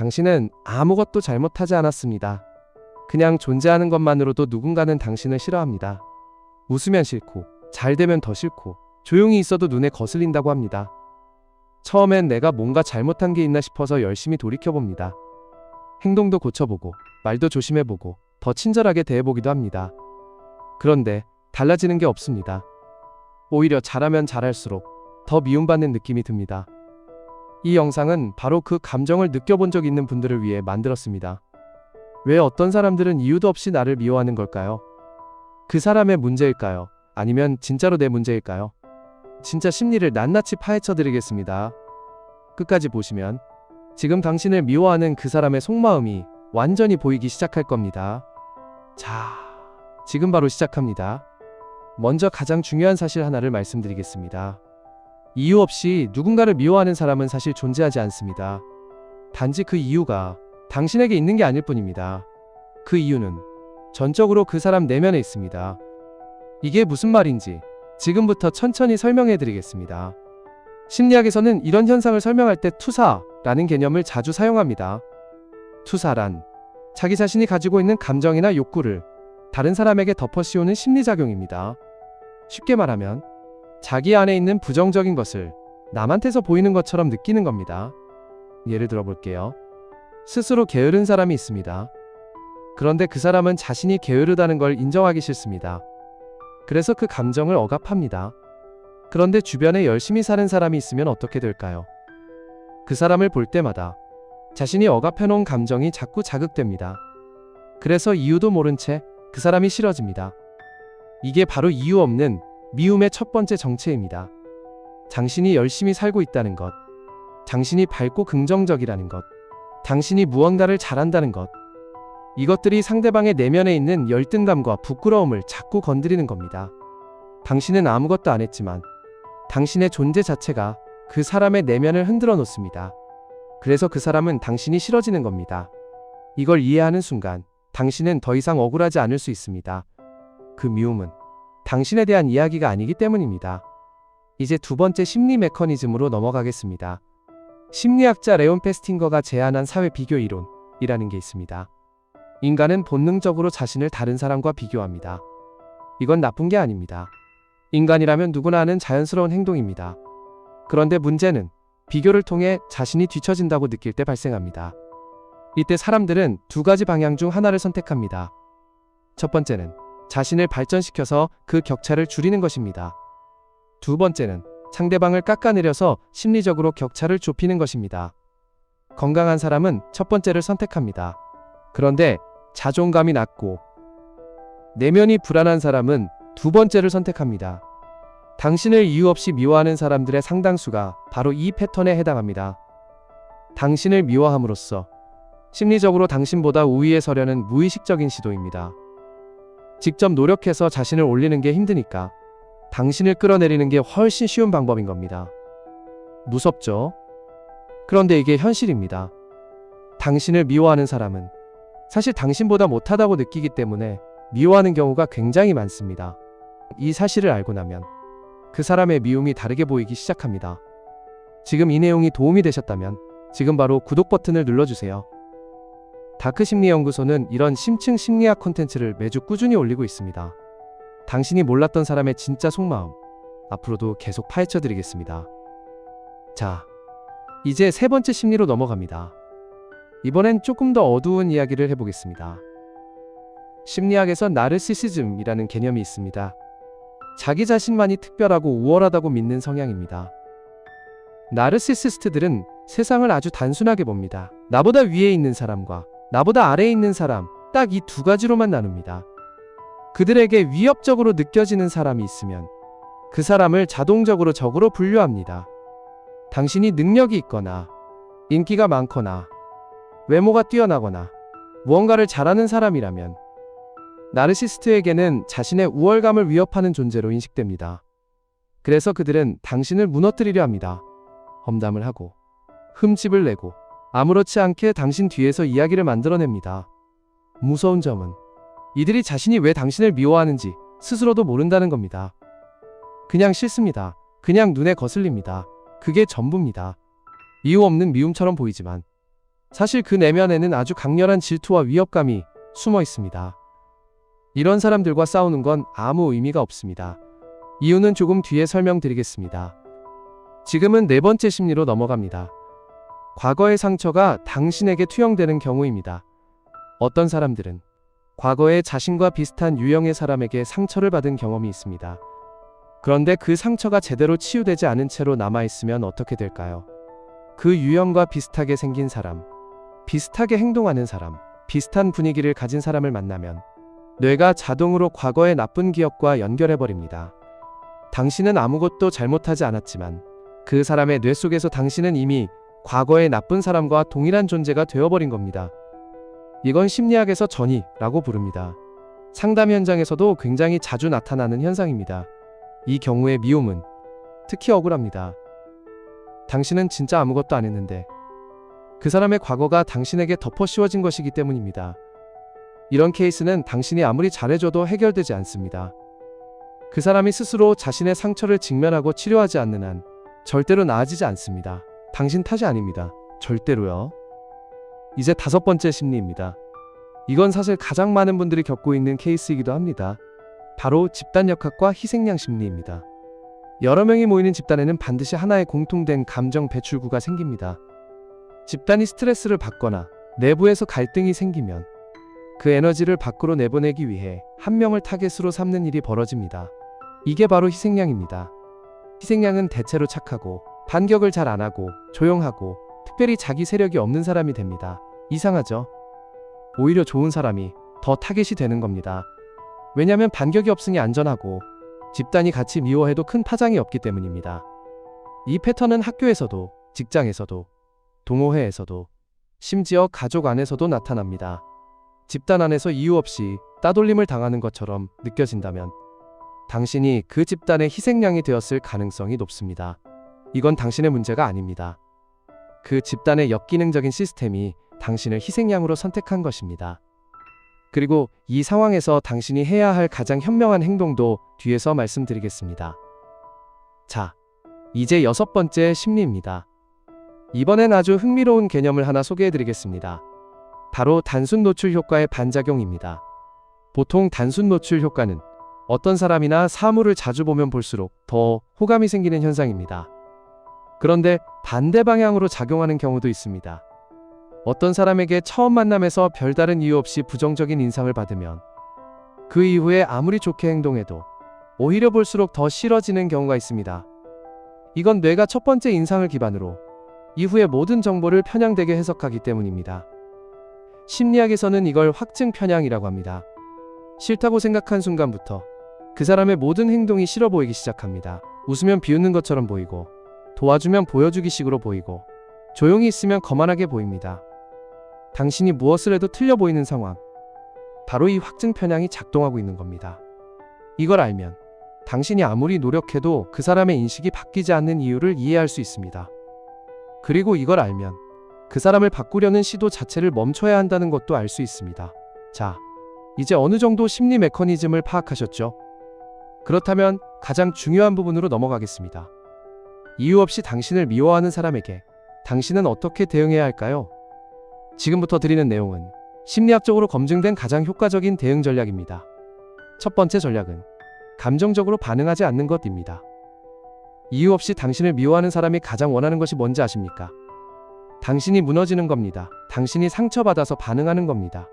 당신은 아무것도 잘못하지 않았습니다. 그냥 존재하는 것만으로도 누군가는 당신을 싫어합니다. 웃으면 싫고, 잘 되면 더 싫고, 조용히 있어도 눈에 거슬린다고 합니다. 처음엔 내가 뭔가 잘못한 게 있나 싶어서 열심히 돌이켜봅니다. 행동도 고쳐보고, 말도 조심해보고, 더 친절하게 대해보기도 합니다. 그런데 달라지는 게 없습니다. 오히려 잘하면 잘할수록 더 미움받는 느낌이 듭니다. 이 영상은 바로 그 감정을 느껴본 적 있는 분들을 위해 만들었습니다. 왜 어떤 사람들은 이유도 없이 나를 미워하는 걸까요? 그 사람의 문제일까요? 아니면 진짜로 내 문제일까요? 진짜 심리를 낱낱이 파헤쳐 드리겠습니다. 끝까지 보시면 지금 당신을 미워하는 그 사람의 속마음이 완전히 보이기 시작할 겁니다. 자, 지금 바로 시작합니다. 먼저 가장 중요한 사실 하나를 말씀드리겠습니다. 이유 없이 누군가를 미워하는 사람은 사실 존재하지 않습니다. 단지 그 이유가 당신에게 있는 게 아닐 뿐입니다. 그 이유는 전적으로 그 사람 내면에 있습니다. 이게 무슨 말인지 지금부터 천천히 설명해 드리겠습니다. 심리학에서는 이런 현상을 설명할 때 투사라는 개념을 자주 사용합니다. 투사란 자기 자신이 가지고 있는 감정이나 욕구를 다른 사람에게 덮어씌우는 심리작용입니다. 쉽게 말하면 자기 안에 있는 부정적인 것을 남한테서 보이는 것처럼 느끼는 겁니다. 예를 들어 볼게요. 스스로 게으른 사람이 있습니다. 그런데 그 사람은 자신이 게으르다는 걸 인정하기 싫습니다. 그래서 그 감정을 억압합니다. 그런데 주변에 열심히 사는 사람이 있으면 어떻게 될까요? 그 사람을 볼 때마다 자신이 억압해놓은 감정이 자꾸 자극됩니다. 그래서 이유도 모른 채 그 사람이 싫어집니다. 이게 바로 이유 없는 미움의 첫 번째 정체입니다. 당신이 열심히 살고 있다는 것, 당신이 밝고 긍정적이라는 것, 당신이 무언가를 잘한다는 것, 이것들이 상대방의 내면에 있는 열등감과 부끄러움을 자꾸 건드리는 겁니다. 당신은 아무것도 안 했지만 당신의 존재 자체가 그 사람의 내면을 흔들어 놓습니다. 그래서 그 사람은 당신이 싫어지는 겁니다. 이걸 이해하는 순간 당신은 더 이상 억울하지 않을 수 있습니다. 그 미움은 당신에 대한 이야기가 아니기 때문입니다. 이제 두 번째 심리 메커니즘으로 넘어가겠습니다. 심리학자 레온 페스팅거가 제안한 사회 비교 이론이라는 게 있습니다. 인간은 본능적으로 자신을 다른 사람과 비교합니다. 이건 나쁜 게 아닙니다. 인간이라면 누구나 하는 자연스러운 행동입니다. 그런데 문제는 비교를 통해 자신이 뒤처진다고 느낄 때 발생합니다. 이때 사람들은 두 가지 방향 중 하나를 선택합니다. 첫 번째는 자신을 발전시켜서 그 격차를 줄이는 것입니다. 두 번째는 상대방을 깎아내려서 심리적으로 격차를 좁히는 것입니다. 건강한 사람은 첫 번째를 선택합니다. 그런데 자존감이 낮고 내면이 불안한 사람은 두 번째를 선택합니다. 당신을 이유 없이 미워하는 사람들의 상당수가 바로 이 패턴에 해당합니다. 당신을 미워함으로써 심리적으로 당신보다 우위에 서려는 무의식적인 시도입니다. 직접 노력해서 자신을 올리는 게 힘드니까 당신을 끌어내리는 게 훨씬 쉬운 방법인 겁니다. 무섭죠? 그런데 이게 현실입니다. 당신을 미워하는 사람은 사실 당신보다 못하다고 느끼기 때문에 미워하는 경우가 굉장히 많습니다. 이 사실을 알고 나면 그 사람의 미움이 다르게 보이기 시작합니다. 지금 이 내용이 도움이 되셨다면 지금 바로 구독 버튼을 눌러주세요. 다크심리연구소는 이런 심층 심리학 콘텐츠를 매주 꾸준히 올리고 있습니다. 당신이 몰랐던 사람의 진짜 속마음, 앞으로도 계속 파헤쳐 드리겠습니다. 자, 이제 세 번째 심리로 넘어갑니다. 이번엔 조금 더 어두운 이야기를 해보겠습니다. 심리학에서 나르시시즘이라는 개념이 있습니다. 자기 자신만이 특별하고 우월하다고 믿는 성향입니다. 나르시시스트들은 세상을 아주 단순하게 봅니다. 나보다 위에 있는 사람과 나보다 아래에 있는 사람, 딱 이 두 가지로만 나눕니다. 그들에게 위협적으로 느껴지는 사람이 있으면 그 사람을 자동적으로 적으로 분류합니다. 당신이 능력이 있거나 인기가 많거나 외모가 뛰어나거나 무언가를 잘하는 사람이라면 나르시스트에게는 자신의 우월감을 위협하는 존재로 인식됩니다. 그래서 그들은 당신을 무너뜨리려 합니다. 험담을 하고 흠집을 내고 아무렇지 않게 당신 뒤에서 이야기를 만들어냅니다. 무서운 점은 이들이 자신이 왜 당신을 미워하는지 스스로도 모른다는 겁니다. 그냥 싫습니다. 그냥 눈에 거슬립니다. 그게 전부입니다. 이유 없는 미움처럼 보이지만 사실 그 내면에는 아주 강렬한 질투와 위협감이 숨어 있습니다. 이런 사람들과 싸우는 건 아무 의미가 없습니다. 이유는 조금 뒤에 설명드리겠습니다. 지금은 네 번째 심리로 넘어갑니다. 과거의 상처가 당신에게 투영되는 경우입니다. 어떤 사람들은 과거에 자신과 비슷한 유형의 사람에게 상처를 받은 경험이 있습니다. 그런데 그 상처가 제대로 치유되지 않은 채로 남아있으면 어떻게 될까요? 그 유형과 비슷하게 생긴 사람, 비슷하게 행동하는 사람, 비슷한 분위기를 가진 사람을 만나면 뇌가 자동으로 과거의 나쁜 기억과 연결해버립니다. 당신은 아무것도 잘못하지 않았지만 그 사람의 뇌 속에서 당신은 이미 과거의 나쁜 사람과 동일한 존재가 되어버린 겁니다. 이건 심리학에서 전이라고 부릅니다. 상담 현장에서도 굉장히 자주 나타나는 현상입니다. 이 경우의 미움은 특히 억울합니다. 당신은 진짜 아무것도 안 했는데 그 사람의 과거가 당신에게 덮어 씌워진 것이기 때문입니다. 이런 케이스는 당신이 아무리 잘해줘도 해결되지 않습니다. 그 사람이 스스로 자신의 상처를 직면하고 치료하지 않는 한 절대로 나아지지 않습니다. 당신 탓이 아닙니다. 절대로요. 이제 다섯 번째 심리입니다. 이건 사실 가장 많은 분들이 겪고 있는 케이스이기도 합니다. 바로 집단역학과 희생양 심리입니다. 여러 명이 모이는 집단에는 반드시 하나의 공통된 감정 배출구가 생깁니다. 집단이 스트레스를 받거나 내부에서 갈등이 생기면 그 에너지를 밖으로 내보내기 위해 한 명을 타겟으로 삼는 일이 벌어집니다. 이게 바로 희생양입니다. 희생양은 대체로 착하고 반격을 잘 안 하고 조용하고 특별히 자기 세력이 없는 사람이 됩니다. 이상하죠? 오히려 좋은 사람이 더 타겟이 되는 겁니다. 왜냐면 반격이 없으니 안전하고 집단이 같이 미워해도 큰 파장이 없기 때문입니다. 이 패턴은 학교에서도, 직장에서도, 동호회에서도, 심지어 가족 안에서도 나타납니다. 집단 안에서 이유 없이 따돌림을 당하는 것처럼 느껴진다면 당신이 그 집단의 희생양이 되었을 가능성이 높습니다. 이건 당신의 문제가 아닙니다. 그 집단의 역기능적인 시스템이 당신을 희생양으로 선택한 것입니다. 그리고 이 상황에서 당신이 해야 할 가장 현명한 행동도 뒤에서 말씀드리겠습니다. 자, 이제 여섯 번째 심리입니다. 이번엔 아주 흥미로운 개념을 하나 소개해드리겠습니다. 바로 단순 노출 효과의 반작용입니다. 보통 단순 노출 효과는 어떤 사람이나 사물을 자주 보면 볼수록 더 호감이 생기는 현상입니다. 그런데 반대 방향으로 작용하는 경우도 있습니다. 어떤 사람에게 처음 만남에서 별다른 이유 없이 부정적인 인상을 받으면 그 이후에 아무리 좋게 행동해도 오히려 볼수록 더 싫어지는 경우가 있습니다. 이건 뇌가 첫 번째 인상을 기반으로 이후의 모든 정보를 편향되게 해석하기 때문입니다. 심리학에서는 이걸 확증 편향이라고 합니다. 싫다고 생각한 순간부터 그 사람의 모든 행동이 싫어 보이기 시작합니다. 웃으면 비웃는 것처럼 보이고, 도와주면 보여주기 식으로 보이고, 조용히 있으면 거만하게 보입니다. 당신이 무엇을 해도 틀려 보이는 상황, 바로 이 확증 편향이 작동하고 있는 겁니다. 이걸 알면 당신이 아무리 노력해도 그 사람의 인식이 바뀌지 않는 이유를 이해할 수 있습니다. 그리고 이걸 알면 그 사람을 바꾸려는 시도 자체를 멈춰야 한다는 것도 알 수 있습니다. 자, 이제 어느 정도 심리 메커니즘을 파악하셨죠? 그렇다면 가장 중요한 부분으로 넘어가겠습니다. 이유 없이 당신을 미워하는 사람에게 당신은 어떻게 대응해야 할까요? 지금부터 드리는 내용은 심리학적으로 검증된 가장 효과적인 대응 전략입니다. 첫 번째 전략은 감정적으로 반응하지 않는 것입니다. 이유 없이 당신을 미워하는 사람이 가장 원하는 것이 뭔지 아십니까? 당신이 무너지는 겁니다. 당신이 상처받아서 반응하는 겁니다.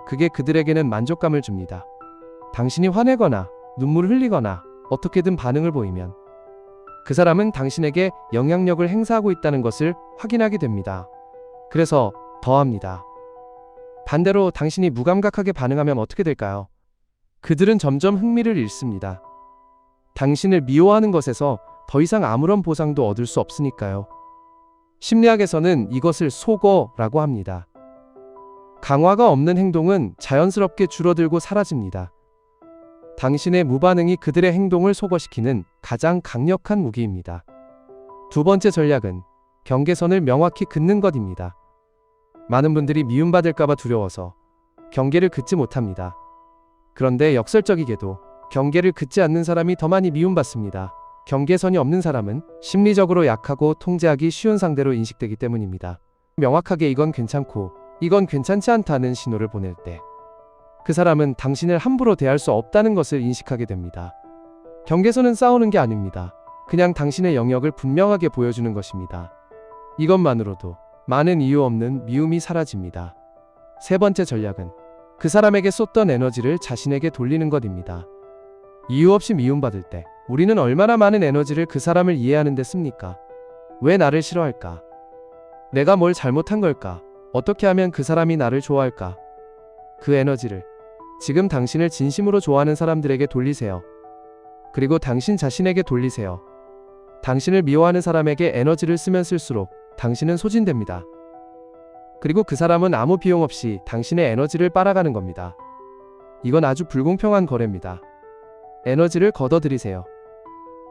그게 그들에게는 만족감을 줍니다. 당신이 화내거나 눈물을 흘리거나 어떻게든 반응을 보이면 그 사람은 당신에게 영향력을 행사하고 있다는 것을 확인하게 됩니다. 그래서 더합니다. 반대로 당신이 무감각하게 반응하면 어떻게 될까요? 그들은 점점 흥미를 잃습니다. 당신을 미워하는 것에서 더 이상 아무런 보상도 얻을 수 없으니까요. 심리학에서는 이것을 속어라고 합니다. 강화가 없는 행동은 자연스럽게 줄어들고 사라집니다. 당신의 무반응이 그들의 행동을 속어시키는 가장 강력한 무기입니다. 두 번째 전략은 경계선을 명확히 긋는 것입니다. 많은 분들이 미움받을까봐 두려워서 경계를 긋지 못합니다. 그런데 역설적이게도 경계를 긋지 않는 사람이 더 많이 미움받습니다. 경계선이 없는 사람은 심리적으로 약하고 통제하기 쉬운 상대로 인식되기 때문입니다. 명확하게 이건 괜찮고 이건 괜찮지 않다는 신호를 보낼 때 그 사람은 당신을 함부로 대할 수 없다는 것을 인식하게 됩니다. 경계선은 싸우는 게 아닙니다. 그냥 당신의 영역을 분명하게 보여주는 것입니다. 이것만으로도 많은 이유 없는 미움이 사라집니다. 세 번째 전략은 그 사람에게 쏟던 에너지를 자신에게 돌리는 것입니다. 이유 없이 미움받을 때 우리는 얼마나 많은 에너지를 그 사람을 이해하는 데 씁니까? 왜 나를 싫어할까? 내가 뭘 잘못한 걸까? 어떻게 하면 그 사람이 나를 좋아할까? 그 에너지를 지금 당신을 진심으로 좋아하는 사람들에게 돌리세요. 그리고 당신 자신에게 돌리세요. 당신을 미워하는 사람에게 에너지를 쓰면 쓸수록 당신은 소진됩니다. 그리고 그 사람은 아무 비용 없이 당신의 에너지를 빨아가는 겁니다. 이건 아주 불공평한 거래입니다. 에너지를 걷어들이세요.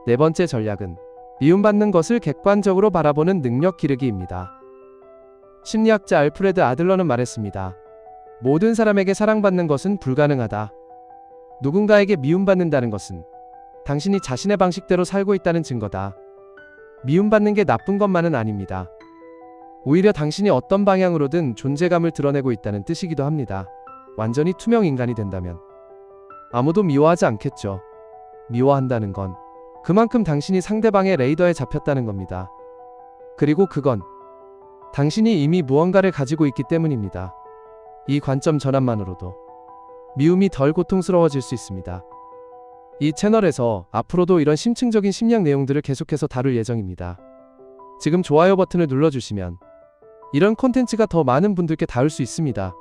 네 번째 전략은 미움받는 것을 객관적으로 바라보는 능력 기르기입니다. 심리학자 알프레드 아들러는 말했습니다. 모든 사람에게 사랑받는 것은 불가능하다. 누군가에게 미움받는다는 것은 당신이 자신의 방식대로 살고 있다는 증거다. 미움받는 게 나쁜 것만은 아닙니다. 오히려 당신이 어떤 방향으로든 존재감을 드러내고 있다는 뜻이기도 합니다. 완전히 투명 인간이 된다면 아무도 미워하지 않겠죠. 미워한다는 건 그만큼 당신이 상대방의 레이더에 잡혔다는 겁니다. 그리고 그건 당신이 이미 무언가를 가지고 있기 때문입니다. 이 관점 전환만으로도 미움이 덜 고통스러워질 수 있습니다. 이 채널에서 앞으로도 이런 심층적인 심리학 내용들을 계속해서 다룰 예정입니다. 지금 좋아요 버튼을 눌러주시면 이런 콘텐츠가 더 많은 분들께 닿을 수 있습니다.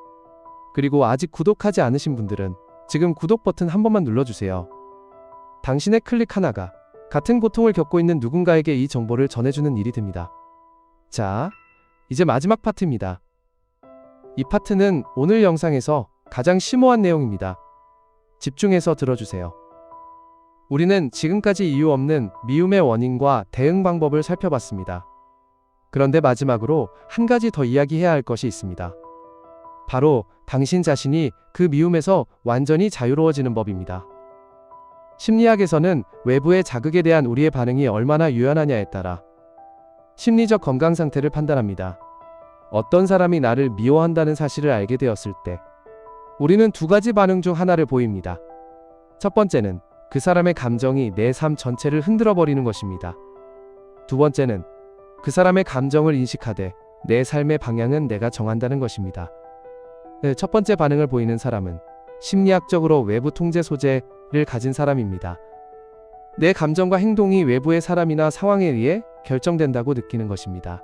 그리고 아직 구독하지 않으신 분들은 지금 구독 버튼 한 번만 눌러주세요. 당신의 클릭 하나가 같은 고통을 겪고 있는 누군가에게 이 정보를 전해주는 일이 됩니다. 자, 이제 마지막 파트입니다. 이 파트는 오늘 영상에서 가장 심오한 내용입니다. 집중해서 들어주세요. 우리는 지금까지 이유 없는 미움의 원인과 대응 방법을 살펴봤습니다. 그런데 마지막으로 한 가지 더 이야기해야 할 것이 있습니다. 바로 당신 자신이 그 미움에서 완전히 자유로워지는 법입니다. 심리학에서는 외부의 자극에 대한 우리의 반응이 얼마나 유연하냐에 따라 심리적 건강 상태를 판단합니다. 어떤 사람이 나를 미워한다는 사실을 알게 되었을 때 우리는 두 가지 반응 중 하나를 보입니다. 첫 번째는 그 사람의 감정이 내 삶 전체를 흔들어 버리는 것입니다. 두 번째는 그 사람의 감정을 인식하되 내 삶의 방향은 내가 정한다는 것입니다. 첫 번째 반응을 보이는 사람은 심리학적으로 외부 통제 소재를 가진 사람입니다. 내 감정과 행동이 외부의 사람이나 상황에 의해 결정된다고 느끼는 것입니다.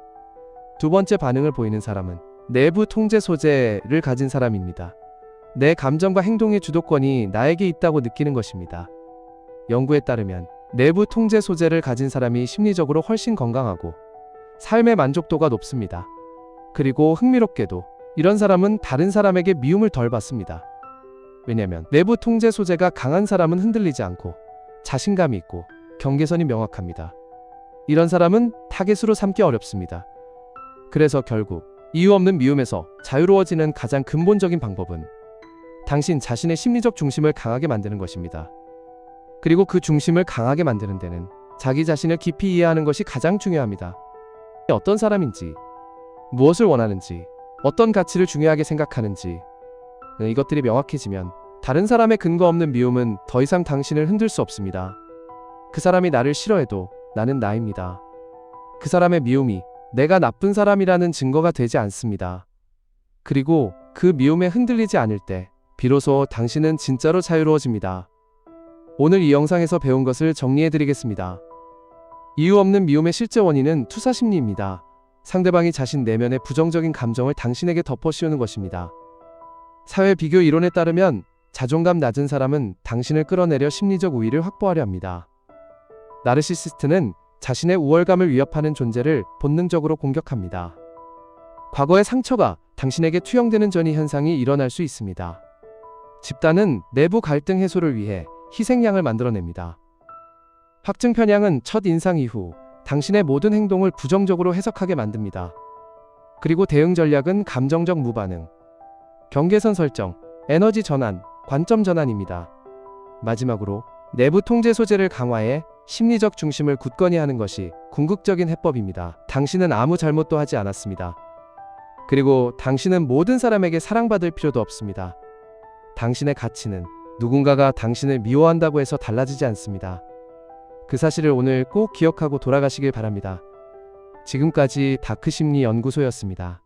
두 번째 반응을 보이는 사람은 내부 통제 소재를 가진 사람입니다. 내 감정과 행동의 주도권이 나에게 있다고 느끼는 것입니다. 연구에 따르면 내부 통제 소재를 가진 사람이 심리적으로 훨씬 건강하고 삶의 만족도가 높습니다. 그리고 흥미롭게도 이런 사람은 다른 사람에게 미움을 덜 받습니다. 왜냐하면 내부 통제 소재가 강한 사람은 흔들리지 않고 자신감이 있고 경계선이 명확합니다. 이런 사람은 타겟으로 삼기 어렵습니다. 그래서 결국 이유 없는 미움에서 자유로워지는 가장 근본적인 방법은 당신 자신의 심리적 중심을 강하게 만드는 것입니다. 그리고 그 중심을 강하게 만드는 데는 자기 자신을 깊이 이해하는 것이 가장 중요합니다. 어떤 사람인지, 무엇을 원하는지, 어떤 가치를 중요하게 생각하는지 이것들이 명확해지면 다른 사람의 근거 없는 미움은 더 이상 당신을 흔들 수 없습니다. 그 사람이 나를 싫어해도 나는 나입니다. 그 사람의 미움이 내가 나쁜 사람이라는 증거가 되지 않습니다. 그리고 그 미움에 흔들리지 않을 때 비로소 당신은 진짜로 자유로워집니다. 오늘 이 영상에서 배운 것을 정리해드리겠습니다. 이유 없는 미움의 실제 원인은 투사심리입니다. 상대방이 자신 내면의 부정적인 감정을 당신에게 덮어씌우는 것입니다. 사회 비교 이론에 따르면 자존감 낮은 사람은 당신을 끌어내려 심리적 우위를 확보하려 합니다. 나르시시스트는 자신의 우월감을 위협하는 존재를 본능적으로 공격합니다. 과거의 상처가 당신에게 투영되는 전이 현상이 일어날 수 있습니다. 집단은 내부 갈등 해소를 위해 희생양을 만들어냅니다. 확증 편향은 첫 인상 이후 당신의 모든 행동을 부정적으로 해석하게 만듭니다. 그리고 대응 전략은 감정적 무반응, 경계선 설정, 에너지 전환, 관점 전환입니다. 마지막으로 내부 통제 소재를 강화해 심리적 중심을 굳건히 하는 것이 궁극적인 해법입니다. 당신은 아무 잘못도 하지 않았습니다. 그리고 당신은 모든 사람에게 사랑받을 필요도 없습니다. 당신의 가치는 누군가가 당신을 미워한다고 해서 달라지지 않습니다. 그 사실을 오늘 꼭 기억하고 돌아가시길 바랍니다. 지금까지 다크심리 연구소였습니다.